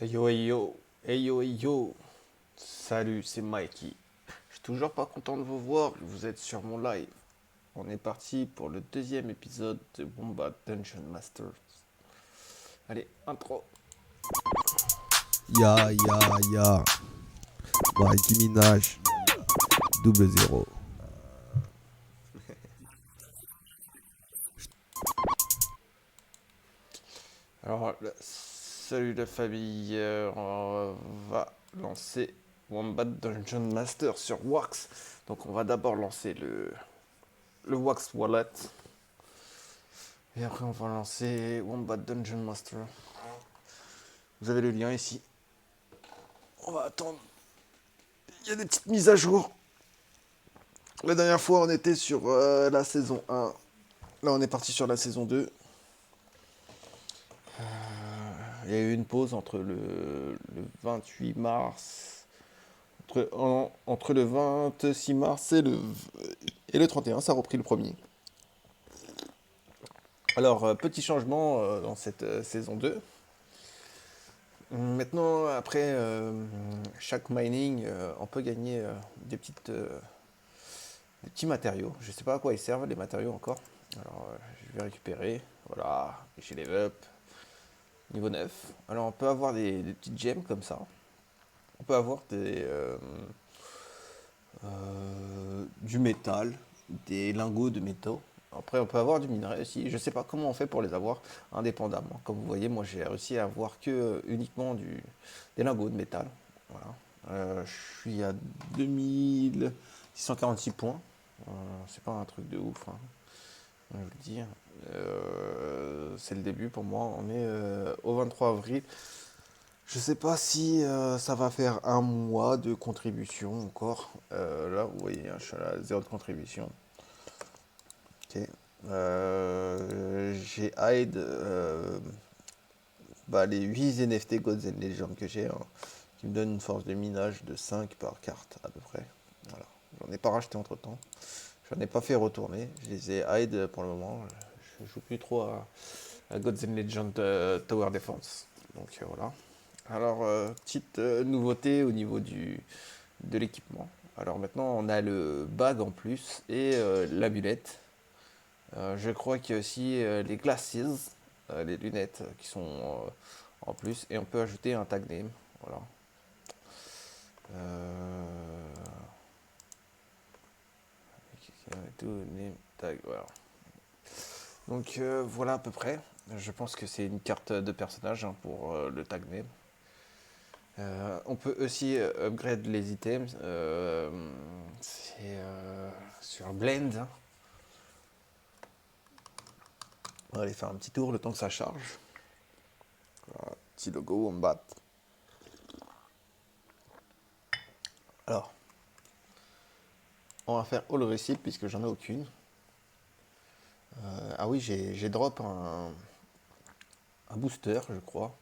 Hey yo, hey yo, hey yo, hey yo. Salut, c'est Mikey. Je suis toujours pas content de vous voir, vous êtes sur mon live. On est parti pour le deuxième épisode de Wombat Dungeon Masters. Allez, intro. Ya, ya, ya. Nicki Minaj. Double zéro. Alors, salut la famille, on va lancer Wombat Dungeon Master sur Wax. Donc on va d'abord lancer le Wax Wallet. Et après on va lancer Wombat Dungeon Master. Vous avez le lien ici. On va attendre. Il y a des petites mises à jour. La dernière fois, on était sur la saison 1. Là, on est parti sur la saison 2. Il y a eu une pause entre le 28 mars. Entre le 26 mars et le 31. Ça a repris le premier. Alors, petit changement dans cette saison 2. Maintenant, après chaque mining, on peut gagner des petits matériaux. Je ne sais pas à quoi ils servent, les matériaux encore. Alors, je vais récupérer. Voilà, j'ai level up. Niveau 9. Alors, on peut avoir des petites gemmes comme ça. On peut avoir du métal, des lingots de métaux. Après, on peut avoir du minerai aussi. Je ne sais pas comment on fait pour les avoir indépendamment. Comme vous voyez, moi, j'ai réussi à avoir que uniquement des lingots de métal. Voilà. Je suis à 2646 points. C'est pas un truc de ouf, hein, je veux le dire. C'est le début pour moi. On est au 23 avril. Je sais pas si ça va faire un mois de contribution encore. Là, vous voyez, hein, je suis à zéro de contribution. Ok. J'ai hide les 8 NFT Gods and Legends que j'ai, hein, qui me donnent une force de minage de 5 par carte à peu près. Voilà. J'en ai pas racheté entre temps. J'en ai pas fait retourner. Je les ai hide pour le moment. Je joue plus trop à Gods and Legends Tower Defense. Donc voilà. Alors, petite nouveauté au niveau de l'équipement. Alors maintenant, on a le bag en plus et l'amulette. Je crois qu'il y a aussi les glasses, les lunettes qui sont en plus. Et on peut ajouter un tag name. Voilà. Name, tag, voilà. Donc voilà à peu près. Je pense que c'est une carte de personnage, hein, pour le tag name. On peut aussi upgrade les items. C'est sur Blend, hein. On va aller faire un petit tour le temps que ça charge. Voilà, petit logo, on bat. Alors, on va faire all receipt puisque j'en ai aucune. Ah oui, j'ai drop un booster, je crois.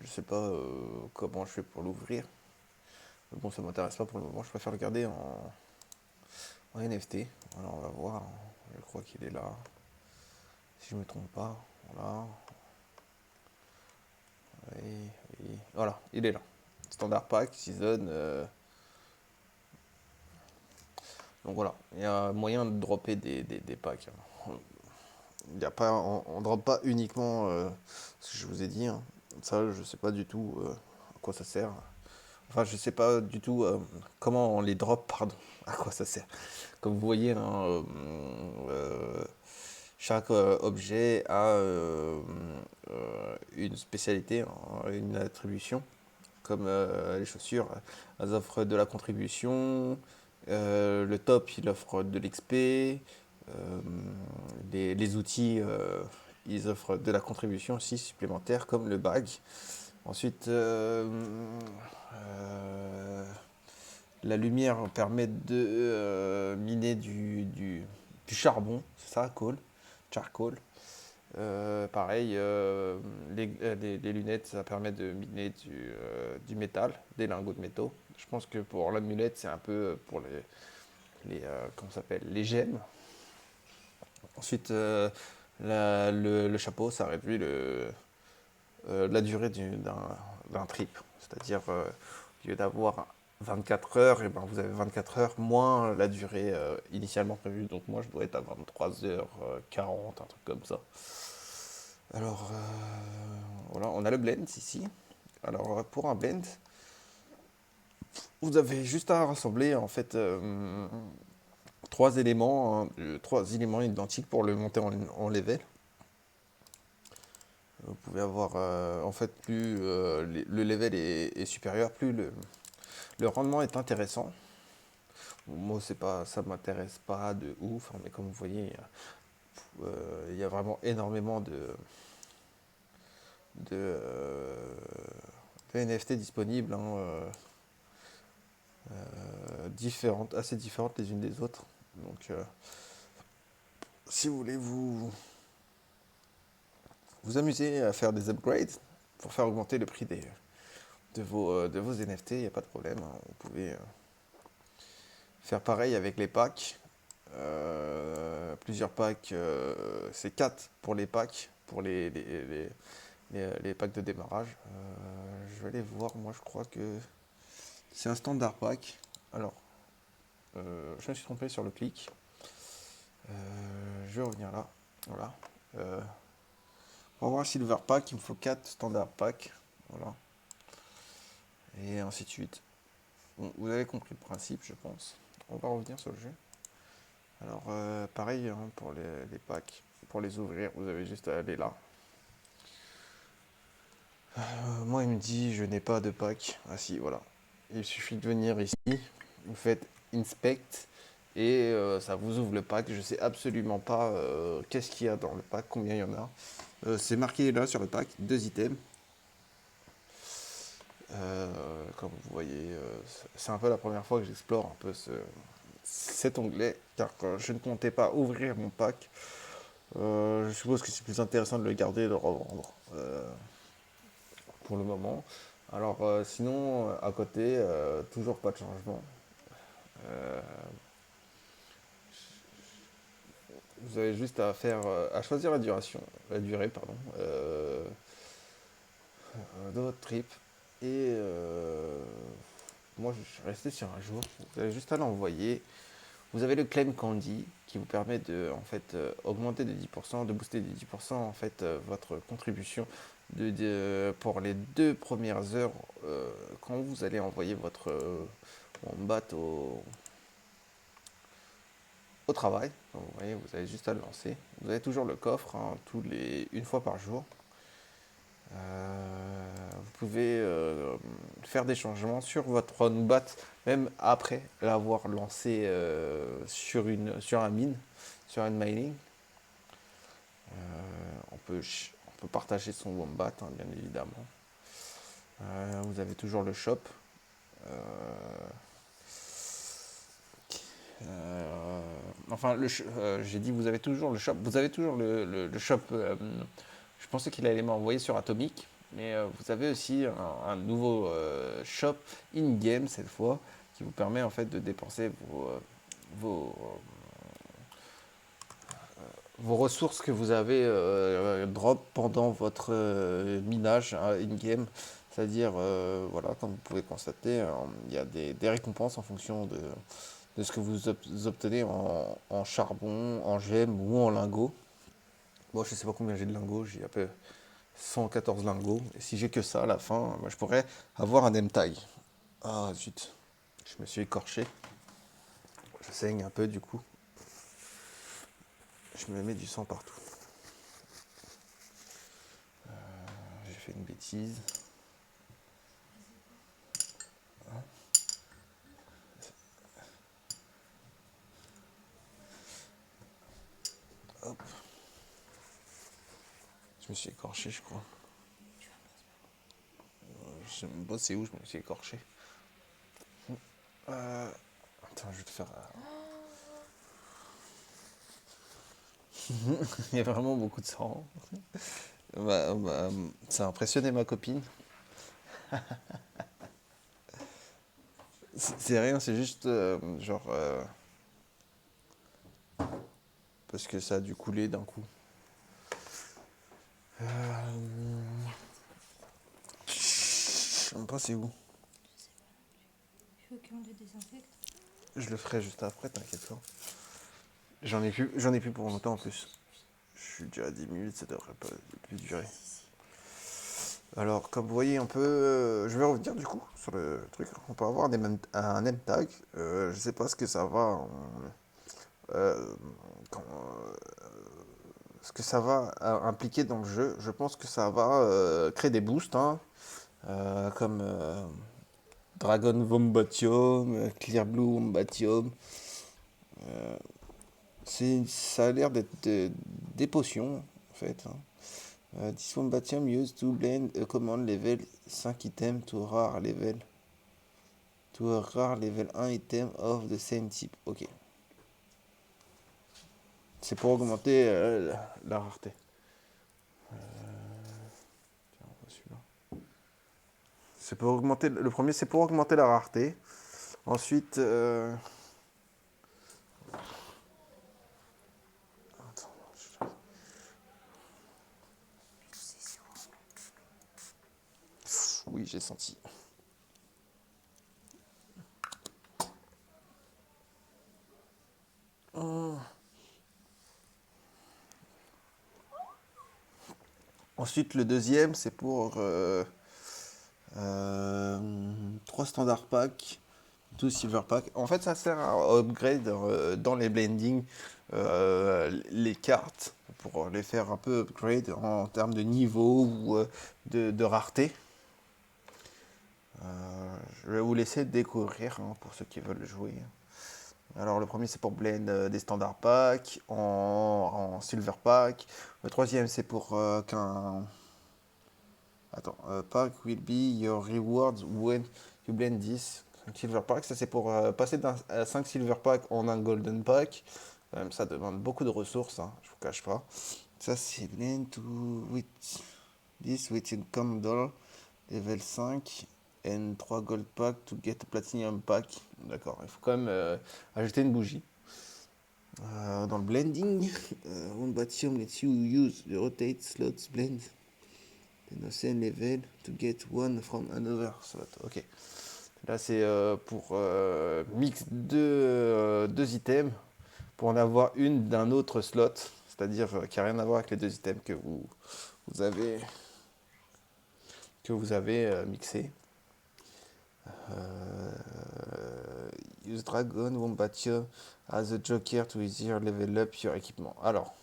Je sais pas comment je fais pour l'ouvrir. Mais bon, ça m'intéresse pas pour le moment. Je préfère le garder en NFT. Alors, on va voir. Je crois qu'il est là. Si je me trompe pas. Voilà. Oui, oui. Voilà, il est là. Standard pack, season. Donc voilà, il y a moyen de dropper des packs, hein. Il y a pas, on drop pas uniquement ce que je vous ai dit, hein. Ça, je sais pas du tout à quoi ça sert. Enfin, je sais pas du tout comment on les drop, pardon, à quoi ça sert. Comme vous voyez, hein, chaque objet a une spécialité, hein, une attribution, comme les chaussures, elles offrent de la contribution, le top il offre de l'XP, les outils ils offrent de la contribution aussi supplémentaire comme le bag. Ensuite, la lumière permet de miner du charbon, c'est ça, coal, charcoal. Pareil, les lunettes, ça permet de miner du métal, des lingots de métaux. Je pense que pour l'amulette, c'est un peu pour comment ça s'appelle, les gemmes. Ensuite, le chapeau, ça réduit la durée d'un trip. C'est-à-dire, au lieu d'avoir 24 heures, et ben vous avez 24 heures moins la durée initialement prévue. Donc moi, je dois être à 23h40, un truc comme ça. Alors, voilà, on a le blend ici. Alors, pour un blend, vous avez juste à rassembler en fait trois éléments identiques pour le monter en level. Vous pouvez avoir, en fait, plus le level est supérieur, plus le rendement est intéressant. Moi, c'est pas, ça m'intéresse pas de ouf, hein, mais comme vous voyez, il y a vraiment énormément de, euh, de NFT disponibles, hein, différentes, assez différentes les unes des autres. Donc, si vous voulez vous amuser à faire des upgrades pour faire augmenter le prix de vos NFT, il n'y a pas de problème, hein. Vous pouvez faire pareil avec les packs. Plusieurs packs, c'est 4 pour les packs, pour les packs de démarrage. Je vais aller voir, moi je crois que c'est un standard pack. Alors, je me suis trompé sur le clic. Je vais revenir là. Voilà. Pour avoir un silver pack, il me faut 4 standard packs. Voilà. Et ainsi de suite. Bon, vous avez compris le principe, je pense. On va revenir sur le jeu. Alors, pareil hein, pour les packs. Pour les ouvrir, vous avez juste à aller là. Moi, il me dit, je n'ai pas de pack. Ah si, voilà. Il suffit de venir ici. Vous faites Inspect. Et ça vous ouvre le pack. Je sais absolument pas qu'est-ce qu'il y a dans le pack, combien il y en a. C'est marqué là sur le pack, 2 items. Comme vous voyez, c'est un peu la première fois que j'explore un peu cet onglet, car je ne comptais pas ouvrir mon pack. Je suppose que c'est plus intéressant de le garder et de le revendre pour le moment. Alors sinon, à côté, toujours pas de changement. Euh, Vous avez juste à faire, à choisir la durée, pardon, de votre trip. Et moi, je suis resté sur un jour. Vous avez juste à l'envoyer. Vous avez le claim candy qui vous permet de en fait augmenter de 10%, de booster de 10% en fait votre contribution pour les 2 premières heures quand vous allez envoyer votre wombat au travail. Donc, vous voyez, vous avez juste à le lancer. Vous avez toujours le coffre hein, une fois par jour. Vous pouvez faire des changements sur votre wombat même après l'avoir lancé sur un mine, sur un mining. On peut partager son wombat, hein, bien évidemment. Vous avez toujours le shop. Euh, enfin, j'ai dit vous avez toujours le shop. Vous avez toujours le shop. Je pensais qu'il allait m'envoyer sur Atomic, mais vous avez aussi un nouveau shop in-game cette fois qui vous permet en fait de dépenser vos, vos ressources que vous avez drop pendant votre minage hein, in-game. C'est-à-dire, voilà, comme vous pouvez constater, il y a des récompenses en fonction de ce que vous obtenez en charbon, en gemmes ou en lingots. Bon, je sais pas combien j'ai de lingots, j'ai à peu 114 lingots. Et si j'ai que ça à la fin, moi, je pourrais avoir un name tag. Ah zut, je me suis écorché. Je saigne un peu du coup. Je me mets du sang partout. J'ai fait une bêtise. Hop. Je me suis écorché, je crois. Je sais même pas c'est où je me suis écorché. Attends, je vais te faire. Il y a vraiment beaucoup de sang. Ça a impressionné ma copine. C'est rien, c'est juste genre parce que ça a dû couler d'un coup. sais même pas c'est où. Il faut qu'on le désinfecte. Je le ferai juste après, t'inquiète pas. J'en ai plus pour longtemps en plus. Je suis déjà à 10 minutes, ça devrait pas plus durer. Alors, comme vous voyez un peu, je vais revenir du coup sur le truc. On peut avoir un name tag. Je sais pas ce que ça va, euh, ce que ça va impliquer dans le jeu. Je pense que ça va créer des boosts, hein, comme Dragon Wombatium, Clear Blue Wombatium. Ça a l'air d'être des potions en fait, hein. This Wombatium used to blend a command level 5 item to rare level. To a rare level 1 item of the same type. Ok. C'est pour augmenter la rareté. Tiens, on voit celui-là. C'est pour augmenter. Le premier, c'est pour augmenter la rareté. Ensuite. Attends, oui, j'ai senti. Oh. Ensuite, le deuxième, c'est pour 3 standard packs, 12 silver packs. En fait, ça sert à upgrade dans les blending les cartes pour les faire un peu upgrade en termes de niveau ou de rareté. Je vais vous laisser découvrir, hein, pour ceux qui veulent jouer. Alors le premier c'est pour blend des standard packs en silver pack. Le troisième c'est pour qu'un... Attends, pack will be your rewards when you blend this. Un silver pack, ça c'est pour passer d'un 5 silver pack en un golden pack. Quand même, ça demande beaucoup de ressources, hein, je vous cache pas. Ça c'est blend to with this with income dollar level 5 and 3 gold pack to get a platinum pack. D'accord, il faut quand même ajouter une bougie. Dans le blending, one batium lets you use the rotate slots blend in the same level to get one from another slot. Ok. Là c'est pour mix deux items pour en avoir une d'un autre slot, c'est-à-dire qui n'a rien à voir avec les deux items vous avez mixé. Use Dragon Wombatium as a joker to easier level up your équipement. Alors,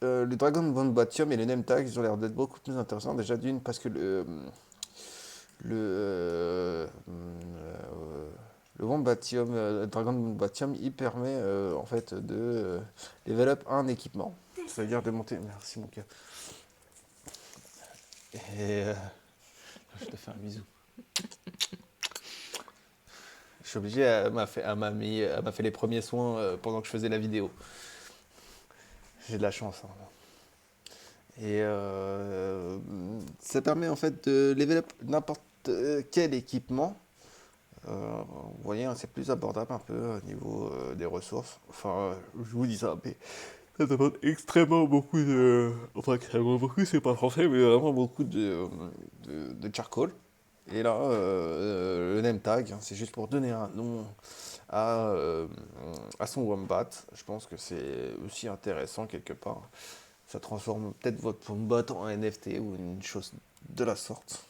le Dragon Wombatium et le name tag, ils ont l'air d'être beaucoup plus intéressants. Déjà d'une, parce que le Wombatium, Dragon Wombatium, il permet en fait de level up un équipement. Ça veut dire de monter. Merci mon cœur. Et je te fais un bisou. Je suis obligé, elle m'a fait les premiers soins pendant que je faisais la vidéo. J'ai de la chance, hein. Et ça permet en fait de level up n'importe quel équipement. Vous voyez, hein, c'est plus abordable un peu au niveau des ressources. Enfin, je vous dis ça, mais ça demande extrêmement beaucoup de... Enfin, extrêmement beaucoup, c'est pas français, mais vraiment beaucoup de charcoal. Et là, le name tag, hein, c'est juste pour donner un nom à son wombat. Je pense que c'est aussi intéressant quelque part. Ça transforme peut-être votre wombat en NFT ou une chose de la sorte.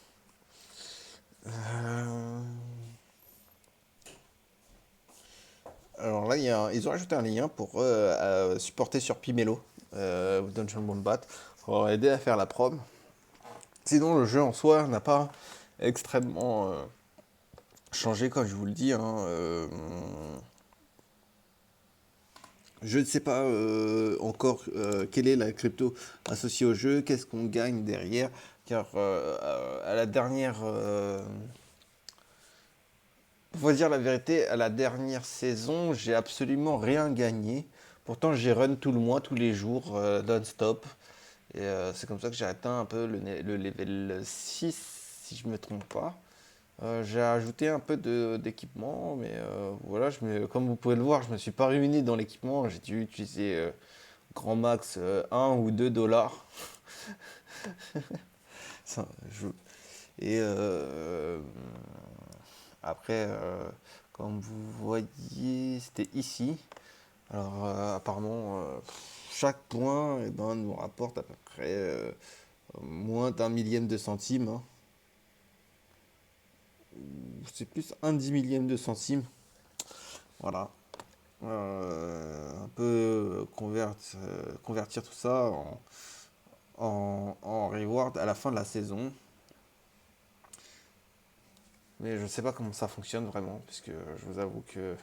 Alors là, ils ont ajouté un lien pour supporter sur Pimelo, Dungeon Wombat, pour aider à faire la prom. Sinon, le jeu en soi n'a pas extrêmement changé, comme je vous le dis, hein. Je ne sais pas encore quelle est la crypto associée au jeu, qu'est-ce qu'on gagne derrière, car à la dernière... Faut dire la vérité, à la dernière saison, j'ai absolument rien gagné. Pourtant, j'ai run tout le mois, tous les jours, non-stop. Et c'est comme ça que j'ai atteint un peu le level 6, si je me trompe pas. J'ai ajouté un peu d'équipement, mais voilà, comme vous pouvez le voir, je me suis pas réuni dans l'équipement. J'ai dû utiliser grand max 1 ou 2 dollars. Ça, et après, comme vous voyez, c'était ici. Alors apparemment, chaque point eh ben, nous rapporte à peu près moins d'un millième de centime, hein. C'est plus un 10 millième de centime. Voilà. Un peu convertir tout ça en reward à la fin de la saison. Mais je ne sais pas comment ça fonctionne vraiment, puisque je vous avoue que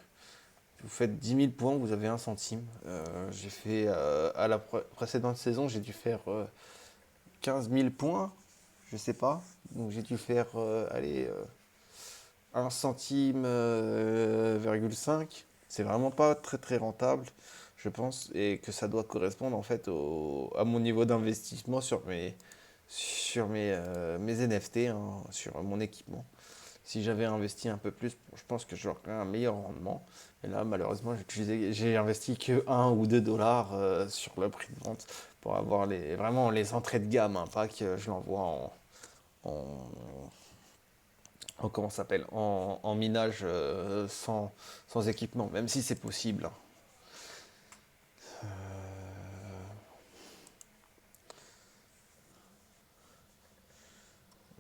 vous faites 10 000 points, vous avez un centime. J'ai fait à la précédente saison, j'ai dû faire 15 000 points, je sais pas. Donc j'ai dû faire, allez, 1 centime, virgule 5. C'est vraiment pas très très rentable, je pense, et que ça doit correspondre en fait à mon niveau d'investissement sur mes NFT, hein, sur mon équipement. Si j'avais investi un peu plus, je pense que j'aurais un meilleur rendement. Et là, malheureusement, j'ai investi que 1 ou 2 dollars sur le prix de vente pour avoir vraiment les entrées de gamme, hein, pas que je l'envoie en, comment ça s'appelle, en minage sans équipement, même si c'est possible, hein.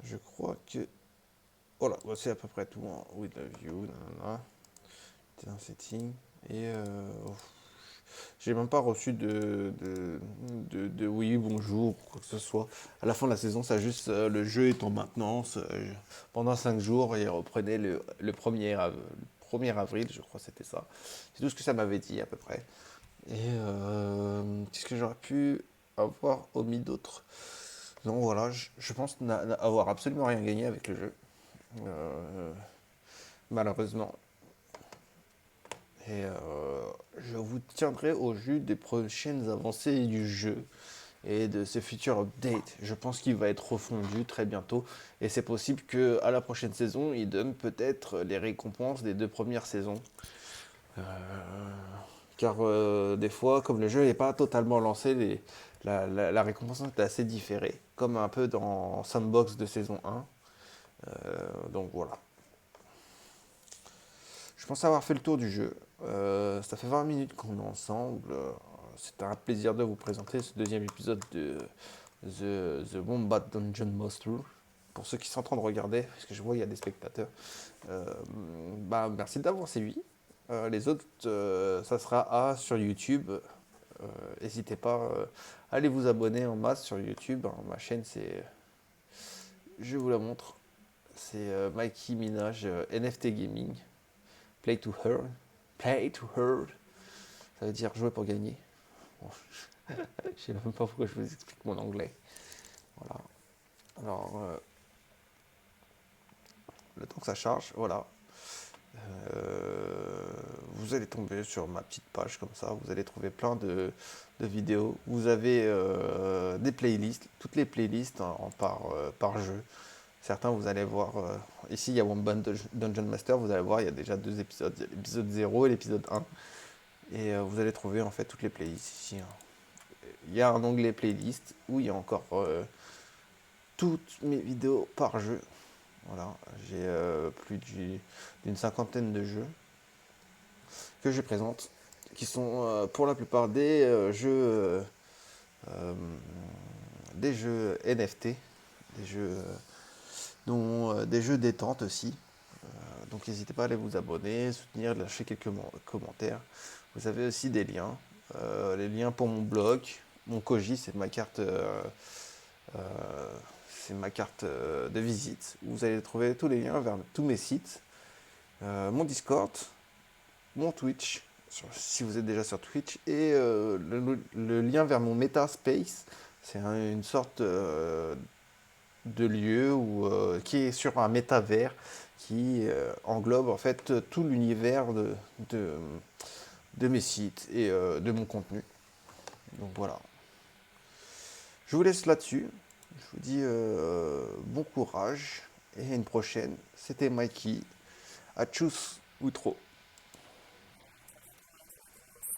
Je crois que voilà, bah, c'est à peu près tout, hein. With the view, nanana. C'est un setting. Et j'ai même pas reçu de oui, bonjour, ou quoi que ce soit. À la fin de la saison, ça juste le jeu est en maintenance pendant 5 jours et reprenait le 1er avril, je crois que c'était ça. C'est tout ce que ça m'avait dit à peu près. Et qu'est-ce que j'aurais pu avoir omis d'autre? Non, voilà, je pense avoir absolument rien gagné avec le jeu. Euh, Malheureusement. Et je vous tiendrai au jus des prochaines avancées du jeu et de ses futurs updates. Je pense qu'il va être refondu très bientôt. Et c'est possible qu'à la prochaine saison, il donne peut-être les récompenses des 2 premières saisons. Euh, Car des fois, comme le jeu n'est pas totalement lancé, la récompense est assez différée. Comme un peu dans Sandbox de saison 1. Donc voilà. Je pense avoir fait le tour du jeu. Ça fait 20 minutes qu'on est ensemble. C'était un plaisir de vous présenter ce deuxième épisode de The Wombat Dungeon Monster. Pour ceux qui sont en train de regarder, parce que je vois il y a des spectateurs, bah, merci d'avoir suivi. Les autres, ça sera sur YouTube. N'hésitez pas à aller vous abonner en masse sur YouTube, hein. Ma chaîne, je vous la montre. C'est Mikey Minaj NFT Gaming. Play to earn. Play to earn. Ça veut dire jouer pour gagner. Bon, je sais même pas pourquoi je vous explique mon anglais. Voilà. Alors, le temps que ça charge, voilà. Vous allez tomber sur ma petite page comme ça. Vous allez trouver plein de vidéos. Vous avez des playlists, toutes les playlists par jeu. Certains, vous allez voir, ici il y a Wombat Dungeon Master, vous allez voir, il y a déjà 2 épisodes, l'épisode 0 et l'épisode 1. Et vous allez trouver en fait toutes les playlists ici, hein. Il y a un onglet playlist où il y a encore toutes mes vidéos par jeu. Voilà, j'ai plus d'une cinquantaine de jeux que je présente, qui sont pour la plupart euh, des jeux NFT, des jeux, dont des jeux détente aussi. Donc n'hésitez pas à aller vous abonner, soutenir, lâcher quelques commentaires. Vous avez aussi des liens, les liens pour mon blog, mon Koji, euh, c'est ma carte de visite. Où vous allez trouver tous les liens vers tous mes sites, mon Discord, mon Twitch, si vous êtes déjà sur Twitch, et le lien vers mon MetaSpace. C'est une sorte de lieu qui est sur un métavers qui englobe en fait tout l'univers de, de mes sites et de mon contenu. Donc voilà. Je vous laisse là-dessus. Je vous dis bon courage et à une prochaine. C'était Mikey. À tchuss ou trop.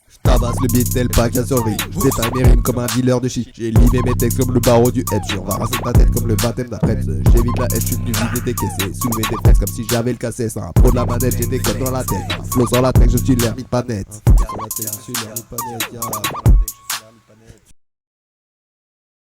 Je ramasse le beat tel pas qu'à survie. J'éteins mes rimes comme un dealer de shit. J'ai limé mes textes comme le barreau du F. On va raser ta tête comme le baptême d'après. J'évite la haine, je suis venu vider tes caisses. Soulever des fesses comme si j'avais le cassé. C'est un pro de la manette, j'ai des codes dans la tête. Flow sur la tech, je suis l'ermite pas net. Sur la tech, je suis l'ermite pas net,